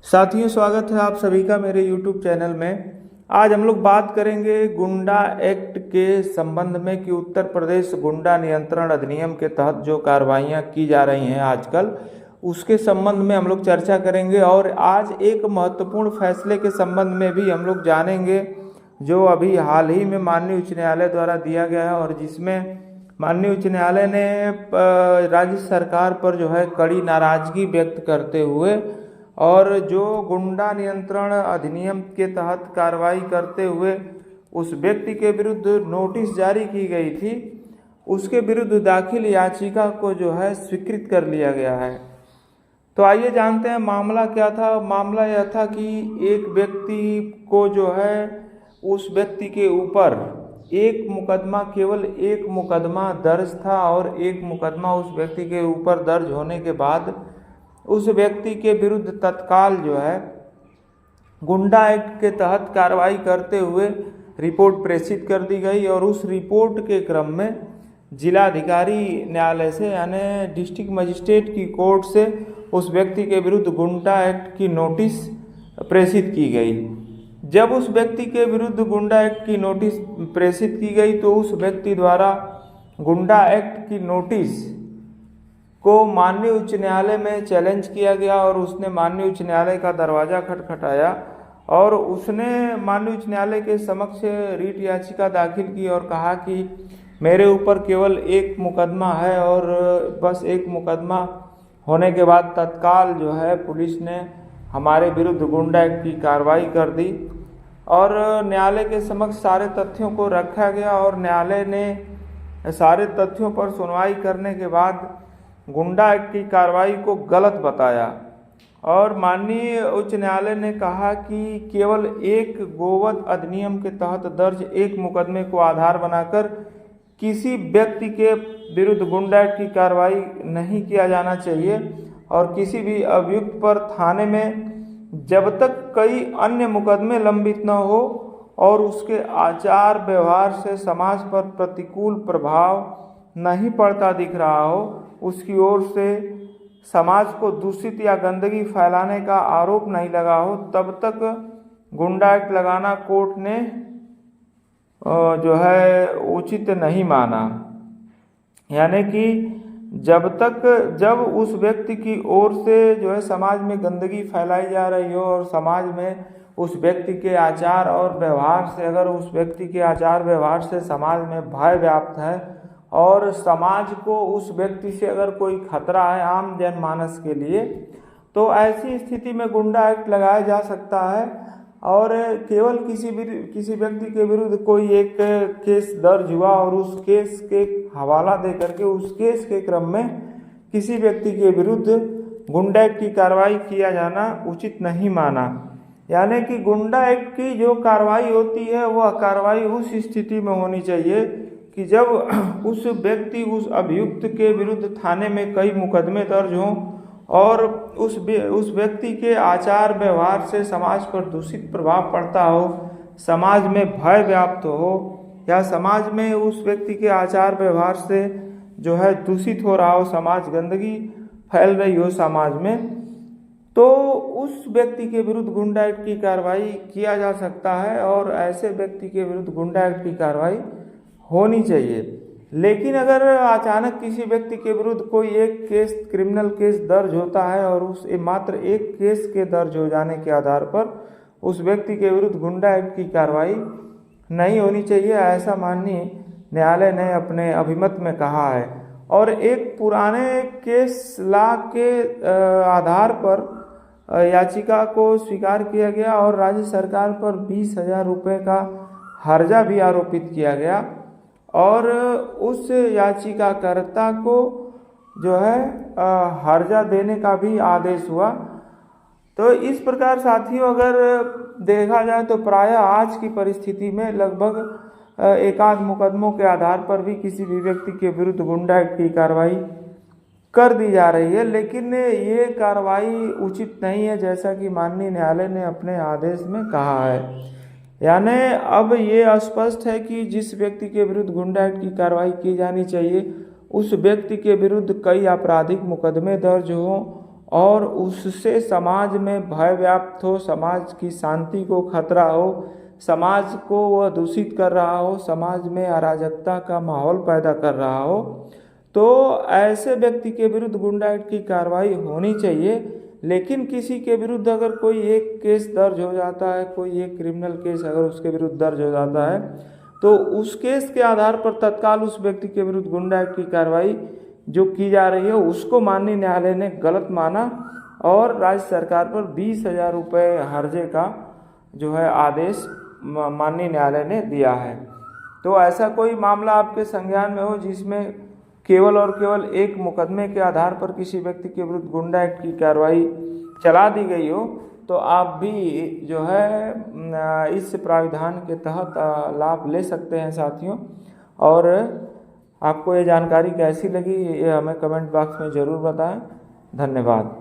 साथियों, स्वागत है आप सभी का मेरे YouTube चैनल में। आज हम लोग बात करेंगे गुंडा एक्ट के संबंध में कि उत्तर प्रदेश गुंडा नियंत्रण अधिनियम के तहत जो कार्रवाइयाँ की जा रही हैं आजकल, उसके संबंध में हम लोग चर्चा करेंगे। और आज एक महत्वपूर्ण फैसले के संबंध में भी हम लोग जानेंगे जो अभी हाल ही में माननीय उच्च न्यायालय द्वारा दिया गया है, और जिसमें माननीय उच्च न्यायालय ने राज्य सरकार पर जो है कड़ी नाराजगी व्यक्त करते हुए और जो गुंडा नियंत्रण अधिनियम के तहत कार्रवाई करते हुए उस व्यक्ति के विरुद्ध नोटिस जारी की गई थी, उसके विरुद्ध दाखिल याचिका को जो है स्वीकृत कर लिया गया है। तो आइए जानते हैं मामला क्या था। मामला यह था कि एक व्यक्ति को जो है उस व्यक्ति के ऊपर एक मुकदमा, केवल एक मुकदमा दर्ज था, और एक मुकदमा उस व्यक्ति के ऊपर दर्ज होने के बाद उस व्यक्ति के विरुद्ध तत्काल जो है गुंडा एक्ट के तहत कार्रवाई करते हुए रिपोर्ट प्रेषित कर दी गई। और उस रिपोर्ट के क्रम में जिलाधिकारी न्यायालय से यानी डिस्ट्रिक्ट मजिस्ट्रेट की कोर्ट से उस व्यक्ति के विरुद्ध गुंडा एक्ट की नोटिस प्रेषित की गई। जब उस व्यक्ति के विरुद्ध गुंडा एक्ट की नोटिस प्रेषित की गई तो उस व्यक्ति द्वारा गुंडा एक्ट की नोटिस को माननीय उच्च न्यायालय में चैलेंज किया गया, और उसने माननीय उच्च न्यायालय का दरवाज़ा खटखटाया और उसने माननीय उच्च न्यायालय के समक्ष रीट याचिका दाखिल की और कहा कि मेरे ऊपर केवल एक मुकदमा है, और बस एक मुकदमा होने के बाद तत्काल जो है पुलिस ने हमारे विरुद्ध गुंडा एक्ट की कार्रवाई कर दी। और न्यायालय के समक्ष सारे तथ्यों को रखा गया और न्यायालय ने सारे तथ्यों पर सुनवाई करने के बाद गुंडा एक्ट की कार्रवाई को गलत बताया। और माननीय उच्च न्यायालय ने कहा कि केवल एक गोवध अधिनियम के तहत दर्ज एक मुकदमे को आधार बनाकर किसी व्यक्ति के विरुद्ध गुंडा एक्ट की कार्रवाई नहीं किया जाना चाहिए, और किसी भी अभियुक्त पर थाने में जब तक कई अन्य मुकदमे लंबित न हो और उसके आचार व्यवहार से समाज पर प्रतिकूल प्रभाव नहीं पड़ता दिख रहा हो, उसकी ओर से समाज को दूषित या गंदगी फैलाने का आरोप नहीं लगा हो, तब तक गुंडा एक्ट लगाना कोर्ट ने जो है उचित नहीं माना। यानी कि जब उस व्यक्ति की ओर से जो है समाज में गंदगी फैलाई जा रही हो और समाज में उस व्यक्ति के आचार और व्यवहार से, अगर उस व्यक्ति के आचार व्यवहार से समाज में भय व्याप्त है और समाज को उस व्यक्ति से अगर कोई खतरा है आम जनमानस के लिए, तो ऐसी स्थिति में गुंडा एक्ट लगाया जा सकता है। और केवल किसी व्यक्ति के विरुद्ध कोई एक केस दर्ज हुआ और उस केस के हवाला दे करके उस केस के क्रम में किसी व्यक्ति के विरुद्ध गुंडा एक्ट की कार्रवाई किया जाना उचित नहीं माना। यानी कि गुंडा एक्ट की जो कार्रवाई होती है वह कार्रवाई उस स्थिति में होनी चाहिए कि जब उस व्यक्ति, उस अभियुक्त के विरुद्ध थाने में कई मुकदमे दर्ज हों और उस व्यक्ति के आचार व्यवहार से समाज पर दूषित प्रभाव पड़ता हो, समाज में भय व्याप्त हो, या समाज में उस व्यक्ति के आचार व्यवहार से जो है दूषित हो रहा हो, समाज गंदगी फैल रही हो समाज में, तो उस व्यक्ति के विरुद्ध गुंडा एक्ट की कार्रवाई किया जा सकता है और ऐसे व्यक्ति के विरुद्ध गुंडा एक्ट की कार्रवाई होनी चाहिए। लेकिन अगर अचानक किसी व्यक्ति के विरुद्ध कोई एक केस, क्रिमिनल केस दर्ज होता है और उस मात्र एक केस के दर्ज हो जाने के आधार पर उस व्यक्ति के विरुद्ध गुंडा एक्ट की कार्रवाई नहीं होनी चाहिए, ऐसा माननीय न्यायालय ने अपने अभिमत में कहा है। और एक पुराने केस ला के आधार पर याचिका को स्वीकार किया गया और राज्य सरकार पर 20,000 रुपये का हर्जा भी आरोपित किया गया, और उस याचिकाकर्ता को जो है हर्जा देने का भी आदेश हुआ। तो इस प्रकार साथियों, अगर देखा जाए तो प्रायः आज की परिस्थिति में लगभग एकाध मुकदमों के आधार पर भी किसी भी व्यक्ति के विरुद्ध गुंडा एक्ट की कार्रवाई कर दी जा रही है, लेकिन ये कार्रवाई उचित नहीं है, जैसा कि माननीय न्यायालय ने अपने आदेश में कहा है। यानी अब ये स्पष्ट है कि जिस व्यक्ति के विरुद्ध गुंडा एक्ट की कार्रवाई की जानी चाहिए उस व्यक्ति के विरुद्ध कई आपराधिक मुकदमे दर्ज हों और उससे समाज में भय व्याप्त हो, समाज की शांति को खतरा हो, समाज को वह दूषित कर रहा हो, समाज में अराजकता का माहौल पैदा कर रहा हो, तो ऐसे व्यक्ति के विरुद्ध गुंडा एक्ट की कार्रवाई होनी चाहिए। लेकिन किसी के विरुद्ध अगर कोई एक केस दर्ज हो जाता है, कोई एक क्रिमिनल केस अगर उसके विरुद्ध दर्ज हो जाता है, तो उस केस के आधार पर तत्काल उस व्यक्ति के विरुद्ध गुंडा एक्ट की कार्रवाई जो की जा रही है उसको माननीय न्यायालय ने गलत माना और राज्य सरकार पर 20,000 रुपये हर्जे का जो है आदेश माननीय न्यायालय ने दिया है। तो ऐसा कोई मामला आपके संज्ञान में हो जिसमें केवल और केवल एक मुकदमे के आधार पर किसी व्यक्ति के विरुद्ध गुंडा एक्ट की कार्रवाई चला दी गई हो, तो आप भी जो है इस प्राविधान के तहत लाभ ले सकते हैं साथियों। और आपको ये जानकारी कैसी लगी ये हमें कमेंट बॉक्स में ज़रूर बताएं। धन्यवाद।